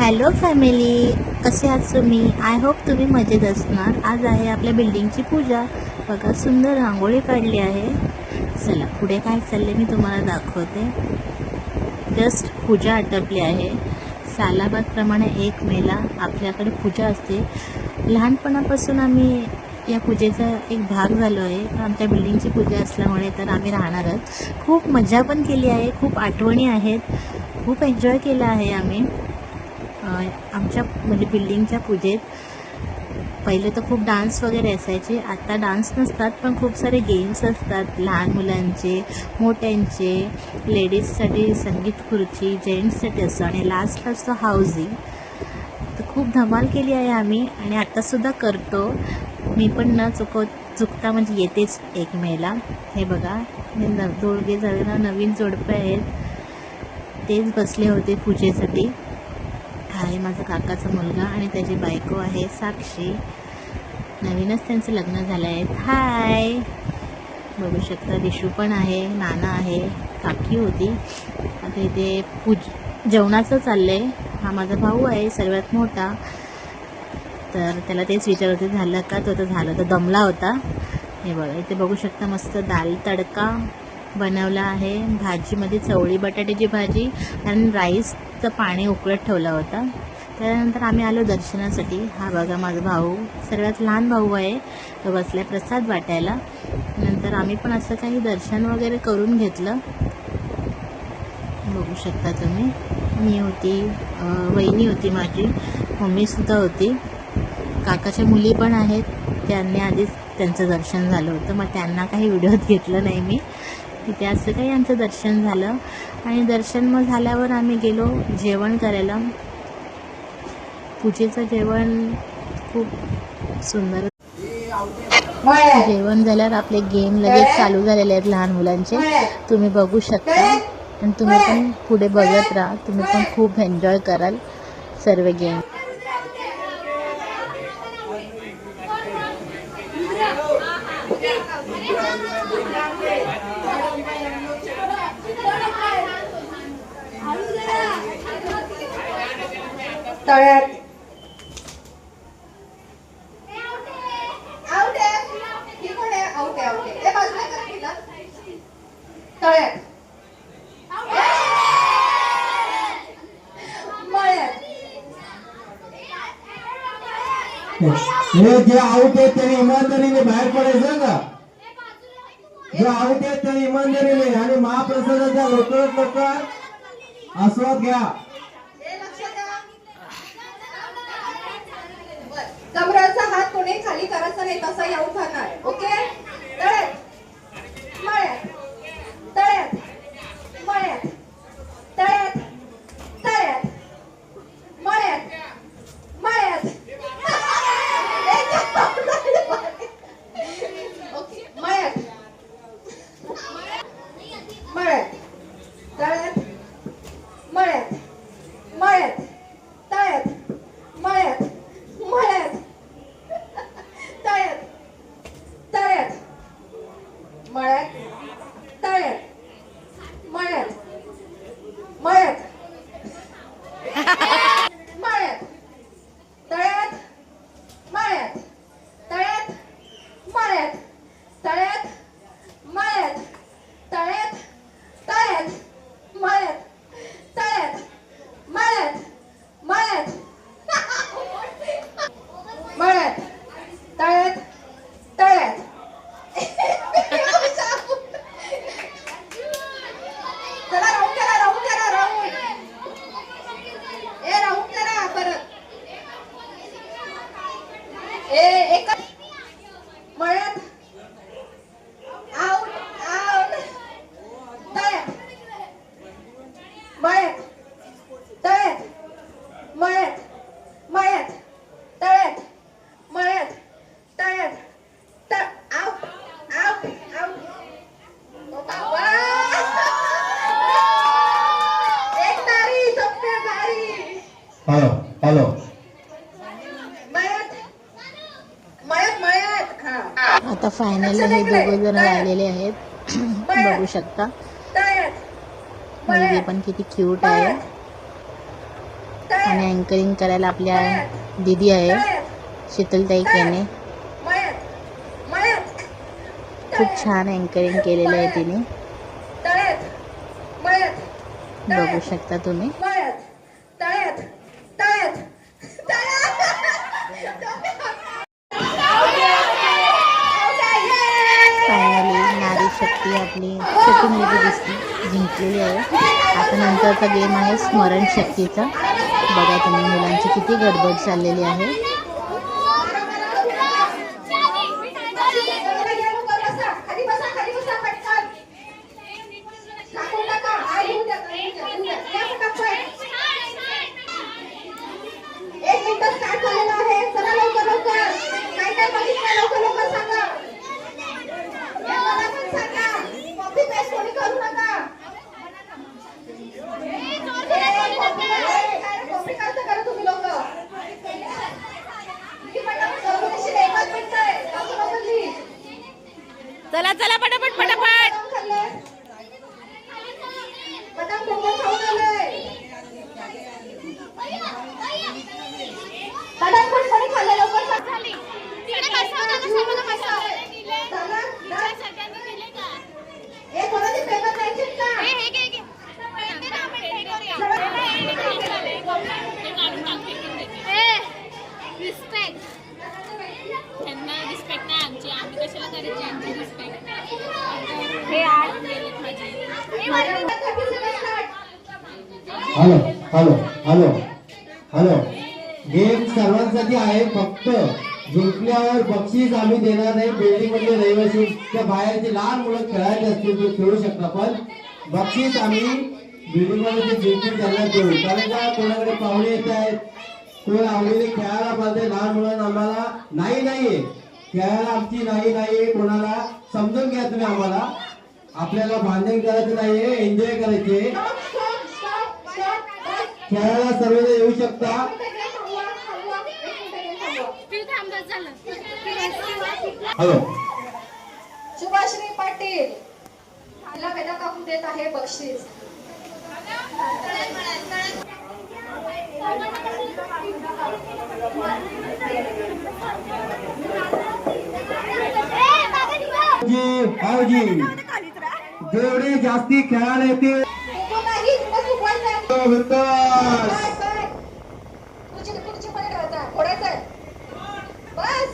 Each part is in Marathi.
हॅलो फॅमिली, कसे आहात तुम्ही? आय होप तुम्ही मजेत असणार. आज आहे आपल्या बिल्डिंगची पूजा. बघा, सुंदर रांगोळी काढली आहे. चला पुढे काय चालले मी तुम्हाला दाखवते. जस्ट पूजा आटपली आहे. सालाबादप्रमाणे 1 मेला आपल्याकडे पूजा असते. लहानपणापासून आम्ही या पूजेचा एक भाग झालो आहे. आमच्या बिल्डिंगची पूजा असल्यामुळे तर आम्ही राहणारच. खूप मजा पण केली आहे, खूप आठवणी आहेत, खूप एन्जॉय केलं आहे आम्ही आमच्या म्हणजे बिल्डिंगच्या पूजेत. पहिले तर खूप डान्स वगैरे असायचे, आता डान्स नसतात, पण खूप सारे गेम्स असतात. लहान मुलांचे, मोठ्यांचे, लेडीजसाठी संगीत खुर्ची, जेंट्ससाठी असतं आणि लास्ट असतो हाऊसी. तर खूप धमाल केली आहे आम्ही आणि आत्तासुद्धा करतो. मी पण न चुकता म्हणजे येतेच 1 मेला. हे बघा, हे दोघे जण नवीन जोडपे आहेत, तेच बसले होते पूजेसाठी. आहे माझा काकाचा मुलगा आणि त्याची बायको आहे साक्षी. नवीनच त्यांचं लग्न झालं आहे. हाय, बघू शकता दिशू पण आहे, नाना आहे, काकी होती. आता इथे जेवणाचं चाललं आहे. हा माझा भाऊ आहे सर्वात मोठा. तर त्याला तेच विचारत होते झालं का, तो तर झालं, तर दमला होता. हे बघा, इथे बघू शकता मस्त दाल तडका बनवला आहे. भाजीमध्ये चवळी बटाट्याची भाजी आणि राईसचं पाणी उकळत ठेवला होता. त्यानंतर आम्ही आलो दर्शनासाठी. हा बघा माझा भाऊ, सर्वात लहान भाऊ आहे, तो बसला प्रसाद वाटायला. नंतर आम्ही पण असं काही दर्शन वगैरे करून घेतलं. बघू शकता तुम्ही, मी होती, वहिनी होती माझी, मम्मीसुद्धा होती, काकाच्या मुली पण आहेत. त्यांनी आधीच त्यांचं दर्शन झालं होतं, मग त्यांना काही व्हिडिओत घेतलं नाही मी. तिथे असं काही आमचं दर्शन झालं आणि दर्शन मग झाल्यावर आम्ही गेलो जेवण करायला. पूजेचं जेवण खूप सुंदर. जेवण झाल्यावर आपले गेम लगेच चालू झालेले आहेत लहान मुलांचे, तुम्ही बघू शकता. आणि तुम्ही पण पुढे बघत राहा, तुम्ही पण खूप एन्जॉय कराल सर्व गेम. तळ्यात तळ्यात हे जे आऊट आहेत त्यांनी इमानदारीने बाहेर पडायचं का? जे आऊट आहेत त्यांनी इमानदारीने आणि महाप्रसादाचा लवकरात लवकर आस्वाद घ्या. कमराचा हात कोणी खाली करायचा नाही, तसा येऊ खाणार. ओके, तळ्यात मळ्यात, तळ्यात मळ्यात, तळ्यात तळ्यात मळ्यात, मळ्यात. ओके, मळ्यात मळ्यात, तळ्यात मळ्यात, मळ्यात तळ्यात, मळ्यात मळ्यात, तळ्यात तळ्यात मळ्यात, तळ्यात मळ्यात, मळ्यात मळ्यात, तळ्यात मळ्यात, तळ्यात मळ्यात, तळ्यात मळ्यात, तळ्यात तळ्यात मळ्यात, तळ्यात मळ्यात, मळ्यात मळ्यात, तळ्यात तळ्यात. चला राऊंड करा, राऊंड करा, राऊंड. राऊंड करा परत. एक मळ्यात, आउट आउट, तळ्यात मळ्यात, तळ्यात मळ्यात, मळ्यात तळ्यात, मळ्यात तळ्यात, आउट आउट आउट. एक तारी, सोपे तारी. हॅलो हॅलो, मळ्यात मळ्यात मळ्यात. हा, आता फायनली हे दोघं जण राहिलेले आहेत, बघू शकता. तळ्यात मुलगी पण किती क्यूट आहे. आणि अँकरिंग करायला आपल्या दीदी आहे शीतलताई केने. मयत मयत खूप छान अँकरिंग केलेलं आहे तिने, तळ्यात मयत बघू शकता तुम्ही. मयत तळ्यात तळ्यात फायनली नारी शक्ती आपली शूटिंग मध्ये दिसली जिंकलेली आहे. आता नंतरचा गेम आहे स्मरण शक्तीचा. बघा तुम्ही मुलांची किती गडबड चाललेली आहे. खाली बसा पटकन टाकून टाका. येऊ द्या. या पटापट. 1 मिनिट स्टार्ट झालेला आहे. चला लवकर काय बघितलं लवकर सांगा. हे मला पण सांगा. कॉपी पेस्ट कोणी करू नका. कॉपी करता करा तुम्ही लोक. किती पटापट करू देशील. 1 मिनिट आहे. लवकर लिही. चला पटापट बदाम खाल्ले. बदाम कोण खाऊन आलंय. बदाम कोणी खाल्ले लवकर सांग. हे कोणाचे पेपर द्यायचे का. Hello hello hello hello game सर्वांसाठी आहे. फक्त जिंकल्यावर बक्षीस आम्ही देणार नाही. बिल्डिंग मधले रहिवासी त्या बाहेरचे लहान मुलं खेळायचे असतील ते खेळू शकता, पण बक्षीस आम्ही बिल्डिंग मध्ये जे जिंकून त्यांना देऊ. कारण का कोणाकडे पाहुणे येत आहेत, कोण आवडीने खेळायला पाहिजे. लहान मुलांना आम्हाला नाहीये खेळायला आमची नाही कोणाला समजून घ्या तुम्ही. आम्हाला आपल्याला भांडण करायचं नाहीये, एन्जॉय करायचे. खेळायला सर्वजण येऊ शकता. हॅलो शुभाश्री पाटील तिला पेदा कापून देत आहे बक्षीस. भाऊजी जेवढे जास्ती खेळायला येते नाही तुला चुकवायचं. तुझी खुर्ची मध्ये ठेवायचा. फोडायचं बस.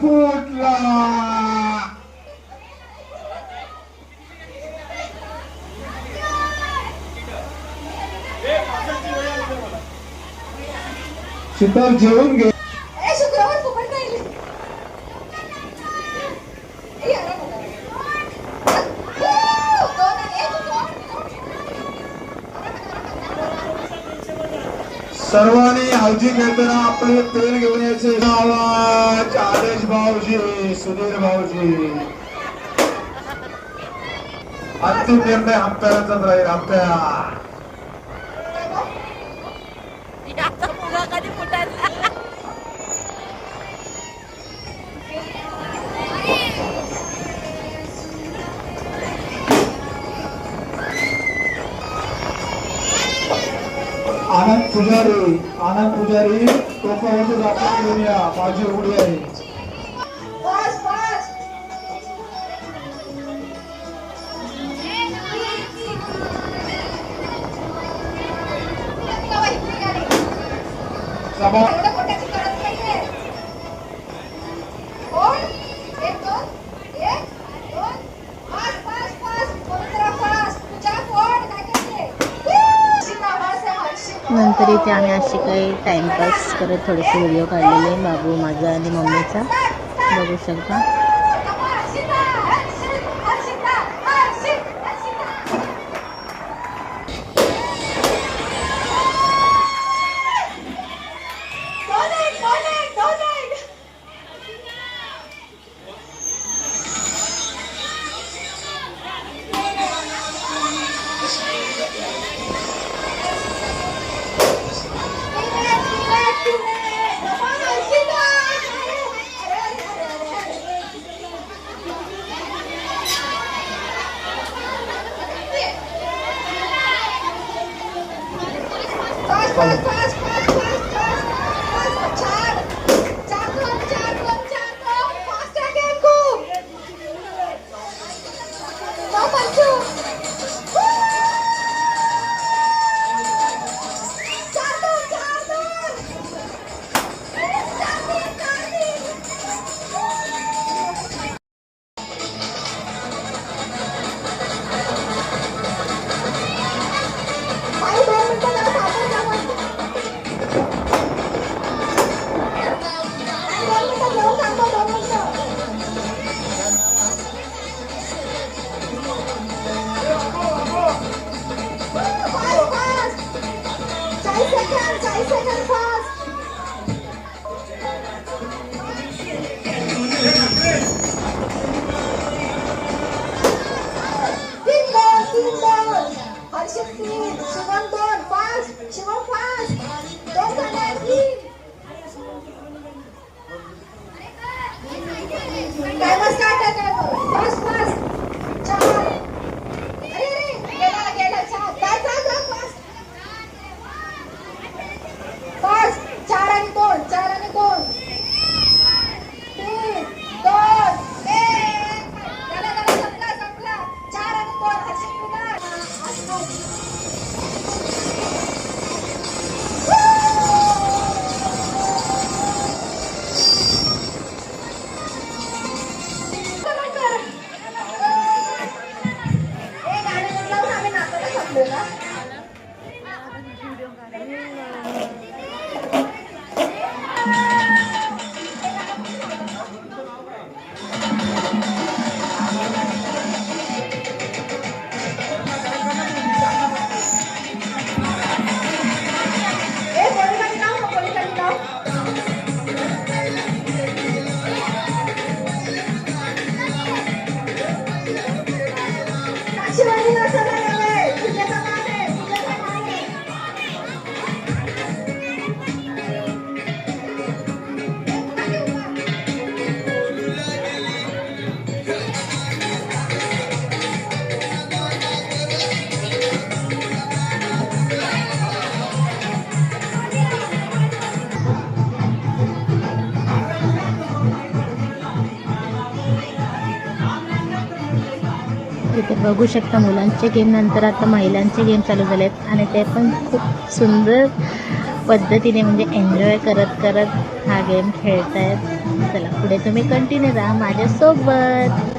फुटला. शीतल जेवून घे. शुक्रवार फुकट जाईल. सर्वांनी हौजी खेळताना आपले तेल घेऊन यायचे. आवाज आदेश भाऊजी, सुधीर भाऊजी. अंतिम निर्णय हप्त्याचाच राहील. हप्त्या आनंद पुजारी टोकावरती दाखल घेऊन या. माझी उडी आहे. बस बस. सभा एवढं मोठ्याची गरज नाहीये. कोण? 1 2 1 2 पास. कोण जरा पास. तुझ्या कोण काय करते. नंतर इथे आम्ही अशी काही टाइमपास करत थोडेसे व्हिडिओ काढलेले बाबू माझा आणि मम्मीचा, बघू शकता. हॅलो इथे बघू शकता मुलांचे गेम नंतर आता महिलांचे गेम चालू झाले आहेत आणि ते पण खूप सुंदर पद्धतीने म्हणजे एन्जॉय करत करत हा गेम खेळतायत. चला पुढे तुम्ही कंटिन्यू राहा माझ्यासोबत.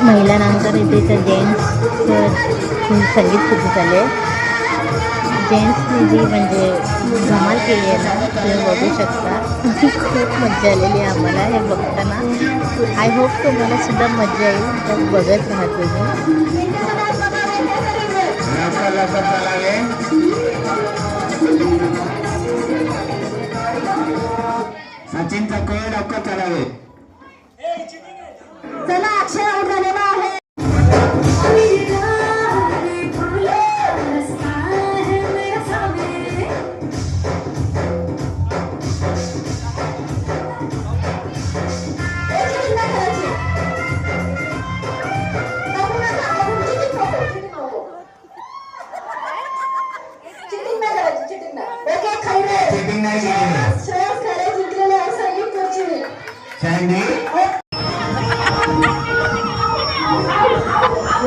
महिलांनंतर इथे जेंट्स संगीत सुरू झाले. जेंट्सने जी म्हणजे धमाल केली आहे ना तुम्ही बघू शकता. खूप मजा आलेली आहे आम्हाला हे बघताना. आय होप तुम्हाला सुद्धा मजा येईल तर बघत राहा तुम्ही. सचिन चक्र लवकर चालावे. चला अक्षय आउट झालेला आहे. Cheating नाही केली. श्रेयस खरे जिंकलेले आहे संगीत खुर्ची. सँडी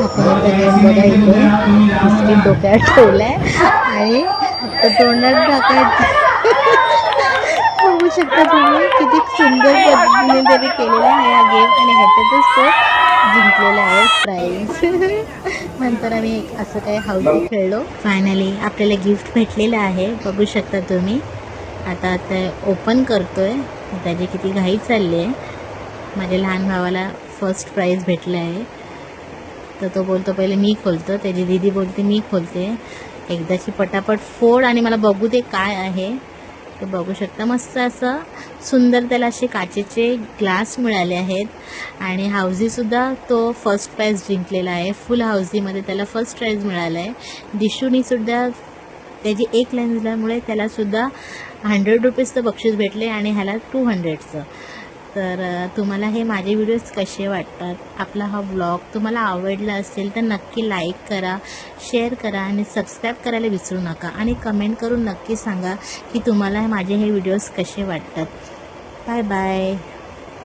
आपण गेम बघा इथे बिस्किट डोक्यात ठेवलाय आणि आता तोंडात टाकायचं. बघू शकता तुम्ही किती सुंदर पद्धतीने त्यांनी केलेला आहे हा गेम आणि ह्याच्यातच तो जिंकलेला आहे प्राईज. नंतर आम्ही असं काही हाऊस खेळलो. फायनली आपल्याला गिफ्ट भेटलेलं आहे बघू शकता तुम्ही. आता ते ओपन करतोय. त्याची किती घाई चालली आहे. माझ्या लहान भावाला फर्स्ट प्राईज भेटलं आहे तर तो बोलतो पहिले मी खोलतो. त्याची दीदी बोलते मी खोलते. एकदाची पटापट फोड आणि मला बघू दे काय आहे. तर बघू शकता मस्त असं सुंदर त्याला असे काचेचे ग्लास मिळाले आहेत आणि हाऊजीसुद्धा तो फर्स्ट प्राईज जिंकलेला आहे. फुल हाऊजीमध्ये त्याला फर्स्ट प्राईज मिळालं आहे. दिशूनीसुद्धा त्याची एक लाईन झाल्यामुळे त्यालासुद्धा 100 रुपीजचं बक्षीस भेटले आणि ह्याला 200चं. तर तुम्हाला हे माझे व्हिडिओज कसे वाटतात. आपला हा ब्लॉग तुम्हाला आवडला असेल तर नक्की लाईक करा, शेअर करा आणि सबस्क्राईब करायला विसरू नका आणि कमेंट करून नक्की सांगा की तुम्हाला माझे हे व्हिडिओज कसे वाटतात. Bye bye.